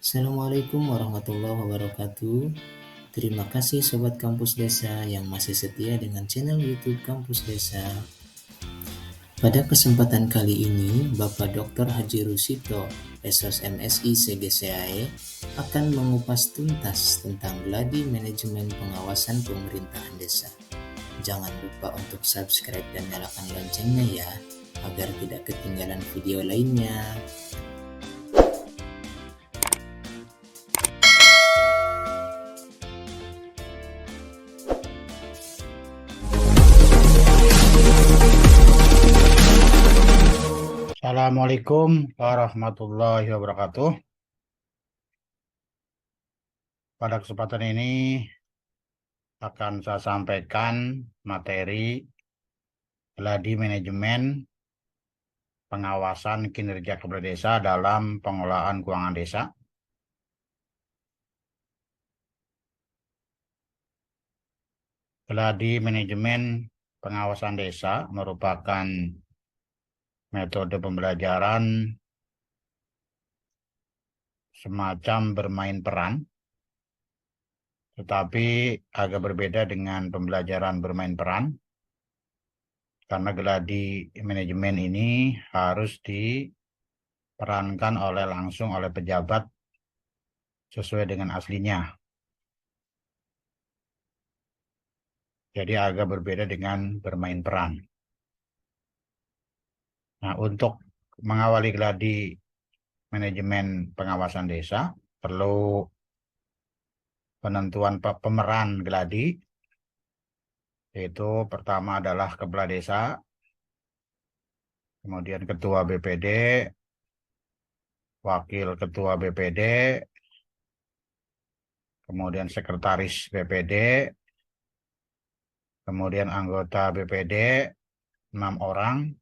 Assalamualaikum warahmatullahi wabarakatuh. Terima kasih Sobat Kampus Desa yang masih setia dengan channel YouTube Kampus Desa. Pada kesempatan kali ini, Bapak Dr. Haji Rusito, SOS MSI CGCAE, akan mengupas tuntas tentang gladi manajemen pengawasan pemerintahan desa. Jangan lupa untuk subscribe dan nyalakan loncengnya ya, agar tidak ketinggalan video lainnya. Assalamualaikum warahmatullahi wabarakatuh. Pada kesempatan ini akan saya sampaikan materi gladi manajemen pengawasan kinerja kepala desa dalam pengelolaan keuangan desa. Gladi manajemen pengawasan desa merupakan metode pembelajaran semacam bermain peran, tetapi agak berbeda dengan pembelajaran bermain peran, karena gladi manajemen ini harus diperankan langsung oleh pejabat sesuai dengan aslinya. Jadi agak berbeda dengan bermain peran. Nah, untuk mengawali gladi manajemen pengawasan desa, perlu penentuan pemeran gladi, yaitu pertama adalah kepala desa, kemudian ketua BPD, wakil ketua BPD, kemudian sekretaris BPD, kemudian anggota BPD 6 orang,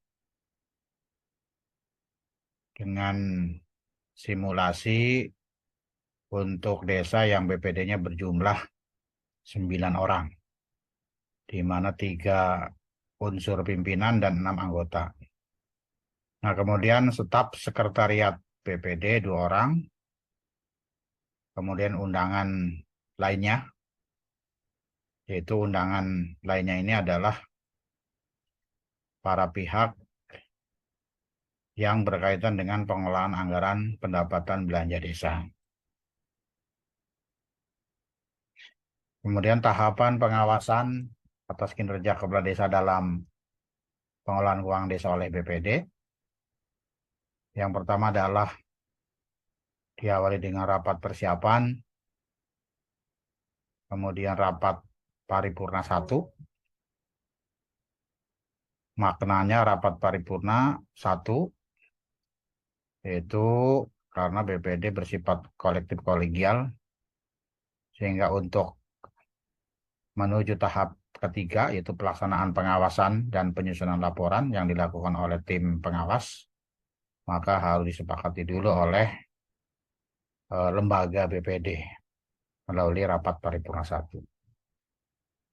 dengan simulasi untuk desa yang BPD-nya berjumlah 9 orang, di mana 3 unsur pimpinan dan 6 anggota. Nah, kemudian staf sekretariat BPD 2 orang, kemudian undangan lainnya, yaitu undangan lainnya ini adalah para pihak yang berkaitan dengan pengelolaan anggaran pendapatan belanja desa. Kemudian tahapan pengawasan atas kinerja kepala desa dalam pengelolaan keuangan desa oleh BPD. Yang pertama adalah diawali dengan rapat persiapan, kemudian rapat paripurna 1. Maknanya rapat paripurna 1, yaitu karena BPD bersifat kolektif kolegial, sehingga untuk menuju tahap ketiga, yaitu pelaksanaan pengawasan dan penyusunan laporan yang dilakukan oleh tim pengawas, maka harus disepakati dulu oleh lembaga BPD melalui rapat paripurna 1.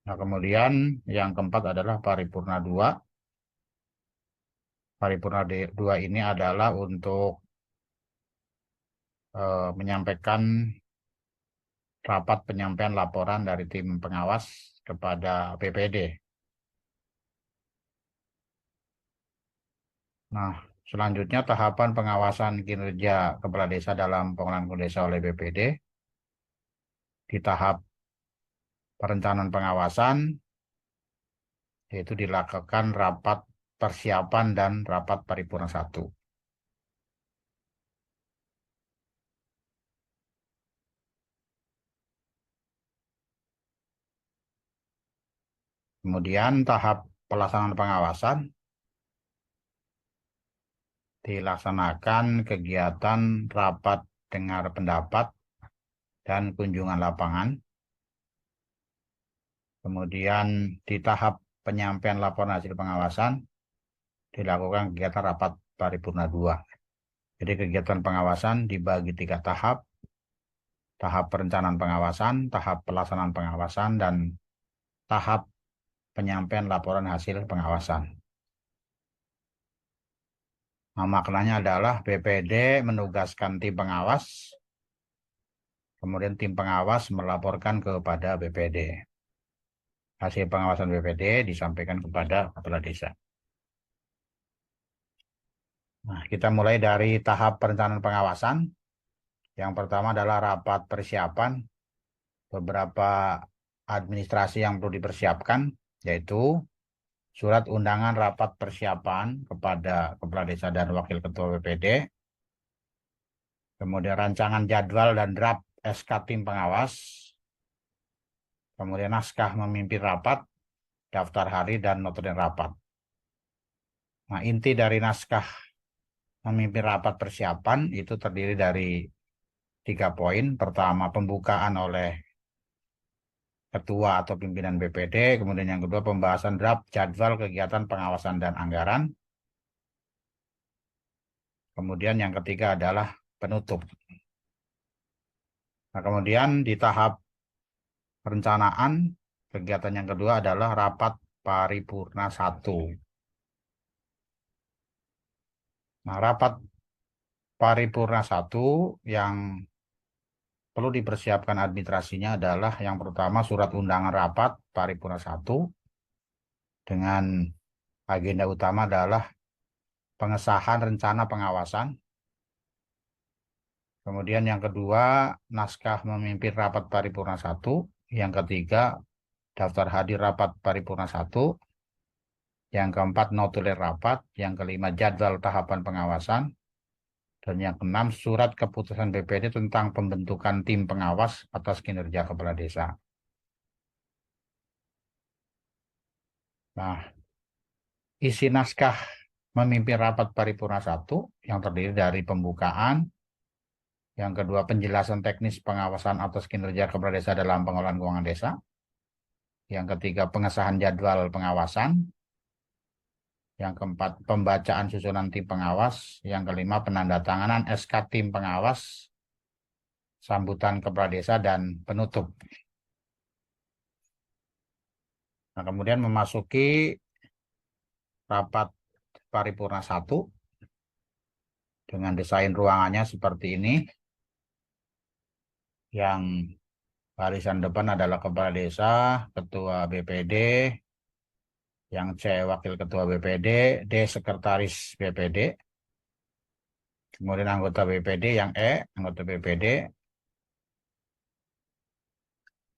Nah, kemudian yang keempat adalah paripurna 2. Paripurna 2 ini adalah untuk menyampaikan rapat penyampaian laporan dari tim pengawas kepada BPD. Nah, selanjutnya tahapan pengawasan kinerja kepala desa dalam pengelolaan desa oleh BPD. Di tahap perencanaan pengawasan, yaitu dilakukan rapat persiapan dan rapat paripurna 1. Kemudian tahap pelaksanaan pengawasan dilaksanakan kegiatan rapat dengar pendapat dan kunjungan lapangan. Kemudian di tahap penyampaian laporan hasil pengawasan dilakukan kegiatan rapat paripurna 2. Jadi kegiatan pengawasan dibagi 3 tahap: tahap perencanaan pengawasan, tahap pelaksanaan pengawasan, dan tahap penyampaian laporan hasil pengawasan. Nah, maknanya adalah BPD menugaskan tim pengawas kemudian tim pengawas melaporkan kepada BPD. Hasil pengawasan BPD disampaikan kepada kepala desa. Nah, kita mulai dari tahap perencanaan pengawasan. Yang pertama adalah rapat persiapan. Beberapa administrasi yang perlu dipersiapkan, yaitu surat undangan rapat persiapan kepada kepala desa dan wakil ketua BPD, kemudian rancangan jadwal dan draft SK tim pengawas, kemudian naskah memimpin rapat, daftar hari, dan notulen rapat. Nah, inti dari naskah memimpin rapat persiapan itu terdiri dari 3 poin. Pertama, pembukaan oleh ketua atau pimpinan BPD, kemudian yang kedua pembahasan draft jadwal kegiatan pengawasan dan anggaran, kemudian yang ketiga adalah penutup. Nah, kemudian di tahap perencanaan, kegiatan yang kedua adalah rapat paripurna 1. Nah, rapat paripurna 1 yang perlu dipersiapkan administrasinya adalah yang pertama surat undangan rapat paripurna 1 dengan agenda utama adalah pengesahan rencana pengawasan. Kemudian yang kedua, naskah memimpin rapat paripurna 1. Yang ketiga, daftar hadir rapat paripurna 1. Yang keempat, notulen rapat. Yang kelima, jadwal tahapan pengawasan. Dan yang keenam, surat keputusan BPD tentang pembentukan tim pengawas atas kinerja kepala desa. Nah, isi naskah memimpin rapat paripurna 1 yang terdiri dari pembukaan, yang kedua penjelasan teknis pengawasan atas kinerja kepala desa dalam pengelolaan keuangan desa, yang ketiga pengesahan jadwal pengawasan, yang keempat pembacaan susunan tim pengawas, yang kelima penandatanganan SK tim pengawas, sambutan kepala desa, dan penutup. Nah, kemudian memasuki rapat paripurna 1 dengan desain ruangannya seperti ini. Yang barisan depan adalah kepala desa, ketua BPD, yang C wakil ketua BPD, D sekretaris BPD, kemudian anggota BPD, yang E anggota BPD,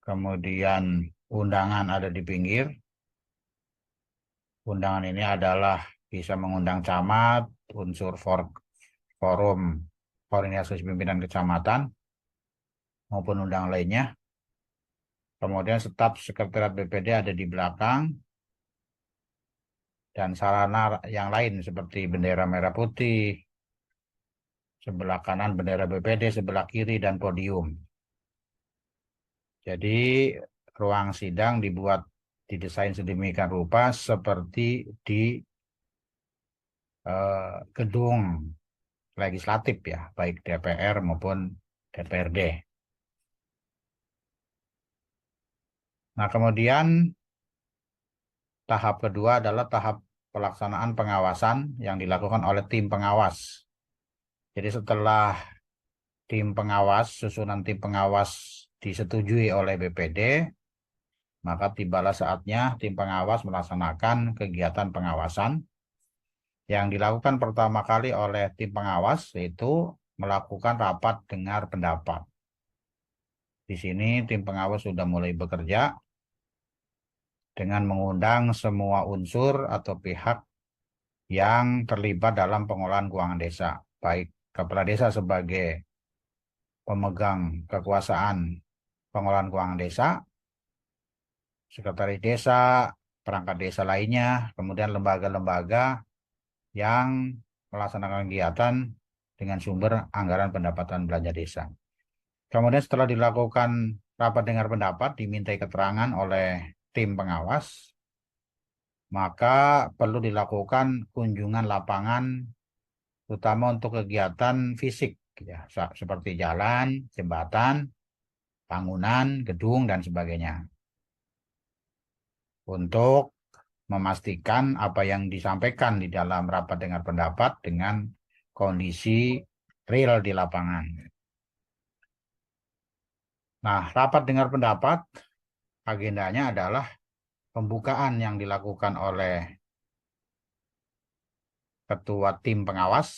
kemudian undangan ada di pinggir. Undangan ini adalah bisa mengundang camat, unsur forum koordinasi pimpinan kecamatan, maupun undangan lainnya. Kemudian staf sekretariat BPD ada di belakang, dan sarana yang lain seperti bendera merah putih, sebelah kanan bendera BPD, sebelah kiri, dan podium. Jadi ruang sidang didesain sedemikian rupa seperti di gedung legislatif ya, baik DPR maupun DPRD. Nah, kemudian tahap kedua adalah tahap pelaksanaan pengawasan yang dilakukan oleh tim pengawas. Jadi setelah susunan tim pengawas disetujui oleh BPD, maka tibalah saatnya tim pengawas melaksanakan kegiatan pengawasan. Yang dilakukan pertama kali oleh tim pengawas yaitu melakukan rapat dengar pendapat. Di sini tim pengawas sudah mulai bekerja dengan mengundang semua unsur atau pihak yang terlibat dalam pengelolaan keuangan desa, baik kepala desa sebagai pemegang kekuasaan pengelolaan keuangan desa, sekretaris desa, perangkat desa lainnya, kemudian lembaga-lembaga yang melaksanakan kegiatan dengan sumber anggaran pendapatan belanja desa. Kemudian setelah dilakukan rapat dengar pendapat, dimintai keterangan oleh tim pengawas, maka perlu dilakukan kunjungan lapangan, terutama untuk kegiatan fisik, ya, seperti jalan, jembatan, bangunan, gedung, dan sebagainya. Untuk memastikan apa yang disampaikan di dalam rapat dengar pendapat dengan kondisi real di lapangan. Nah, rapat dengar pendapat agendanya adalah pembukaan yang dilakukan oleh ketua tim pengawas.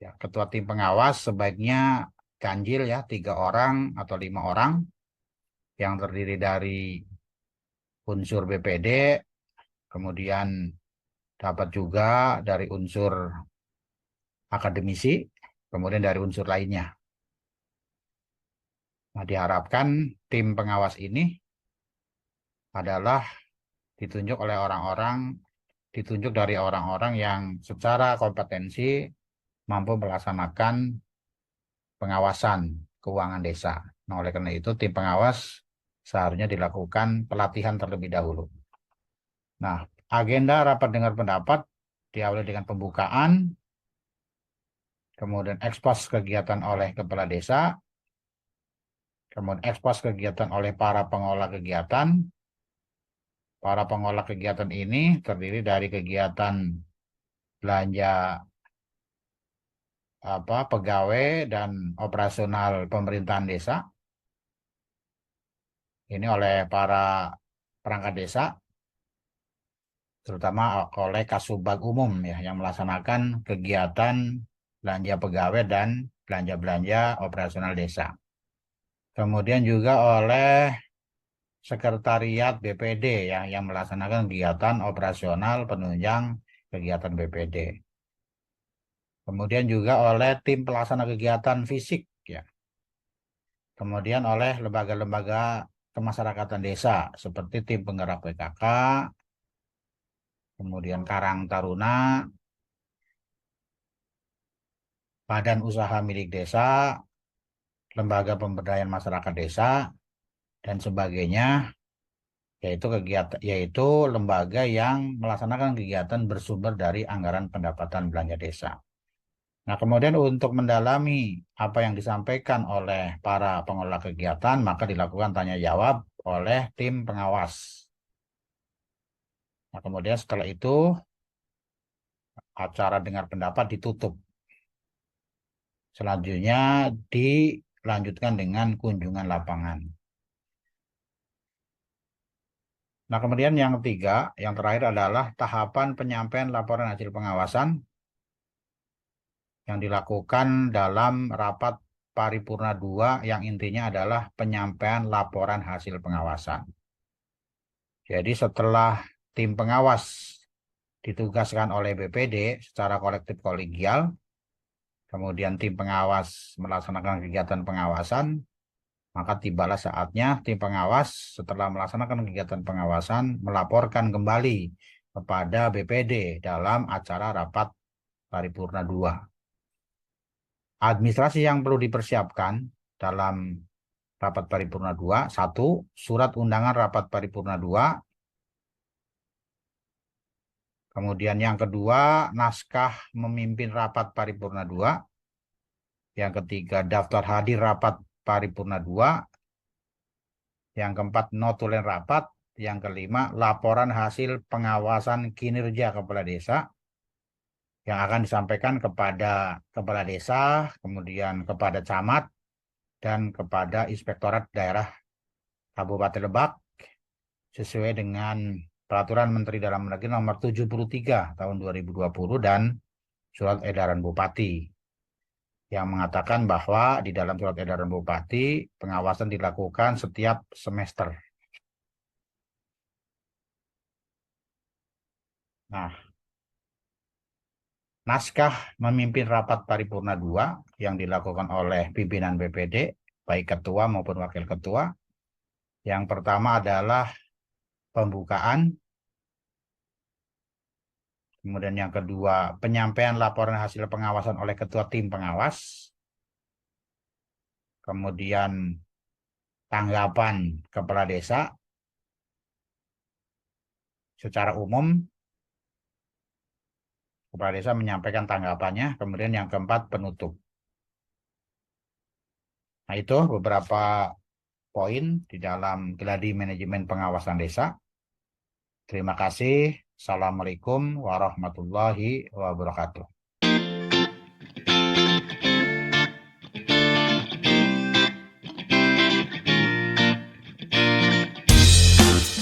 Ya, ketua tim pengawas sebaiknya ganjil ya 3 orang atau 5 orang yang terdiri dari unsur BPD, kemudian dapat juga dari unsur akademisi, kemudian dari unsur lainnya. Nah, diharapkan tim pengawas ini adalah ditunjuk dari orang-orang yang secara kompetensi mampu melaksanakan pengawasan keuangan desa. Nah, oleh karena itu tim pengawas seharusnya dilakukan pelatihan terlebih dahulu. Nah, agenda rapat dengar pendapat diawali dengan pembukaan, kemudian ekspos kegiatan oleh kepala desa, kemudian ekspos kegiatan oleh para pengolah kegiatan. Para pengolah kegiatan ini terdiri dari kegiatan belanja pegawai dan operasional pemerintahan desa. Ini oleh para perangkat desa, terutama oleh Kasubag Umum ya, yang melaksanakan kegiatan belanja pegawai dan belanja-belanja operasional desa. Kemudian juga oleh Sekretariat BPD ya, yang melaksanakan kegiatan operasional penunjang kegiatan BPD. Kemudian juga oleh tim pelaksana kegiatan fisik ya. Kemudian oleh lembaga-lembaga kemasyarakatan desa seperti tim penggerak PKK, kemudian Karang Taruna, badan usaha milik desa, lembaga pemberdayaan masyarakat desa, dan sebagainya, yaitu lembaga yang melaksanakan kegiatan bersumber dari anggaran pendapatan belanja desa. Nah, kemudian untuk mendalami apa yang disampaikan oleh para pengelola kegiatan, maka dilakukan tanya jawab oleh tim pengawas. Nah, kemudian setelah itu acara dengar pendapat ditutup. Selanjutnya dilanjutkan dengan kunjungan lapangan. Nah, kemudian yang ketiga, yang terakhir adalah tahapan penyampaian laporan hasil pengawasan yang dilakukan dalam rapat paripurna 2 yang intinya adalah penyampaian laporan hasil pengawasan. Jadi setelah tim pengawas ditugaskan oleh BPD secara kolektif kolegial, kemudian tim pengawas melaksanakan kegiatan pengawasan, maka tibalah saatnya tim pengawas setelah melaksanakan kegiatan pengawasan melaporkan kembali kepada BPD dalam acara rapat paripurna 2. Administrasi yang perlu dipersiapkan dalam rapat paripurna 2, 1, surat undangan rapat paripurna 2. Kemudian yang kedua, naskah memimpin rapat paripurna 2. Yang ketiga, daftar hadir rapat paripurna 2. Yang keempat, notulen rapat. Yang kelima, laporan hasil pengawasan kinerja kepala desa yang akan disampaikan kepada kepala desa, kemudian kepada camat, dan kepada Inspektorat Daerah Kabupaten Lebak sesuai dengan Peraturan Menteri Dalam Negeri Nomor 73 tahun 2020 dan Surat Edaran Bupati yang mengatakan bahwa di dalam Surat Edaran Bupati pengawasan dilakukan setiap semester. Nah, naskah memimpin rapat paripurna 2 yang dilakukan oleh pimpinan BPD, baik ketua maupun wakil ketua. Yang pertama adalah pembukaan. Kemudian yang kedua, penyampaian laporan hasil pengawasan oleh ketua tim pengawas. Kemudian tanggapan kepala desa secara umum. Kepala desa menyampaikan tanggapannya. Kemudian yang keempat, penutup. Nah, itu beberapa poin di dalam Gladi Manajemen Pengawasan Desa. Terima kasih. Assalamualaikum warahmatullahi wabarakatuh.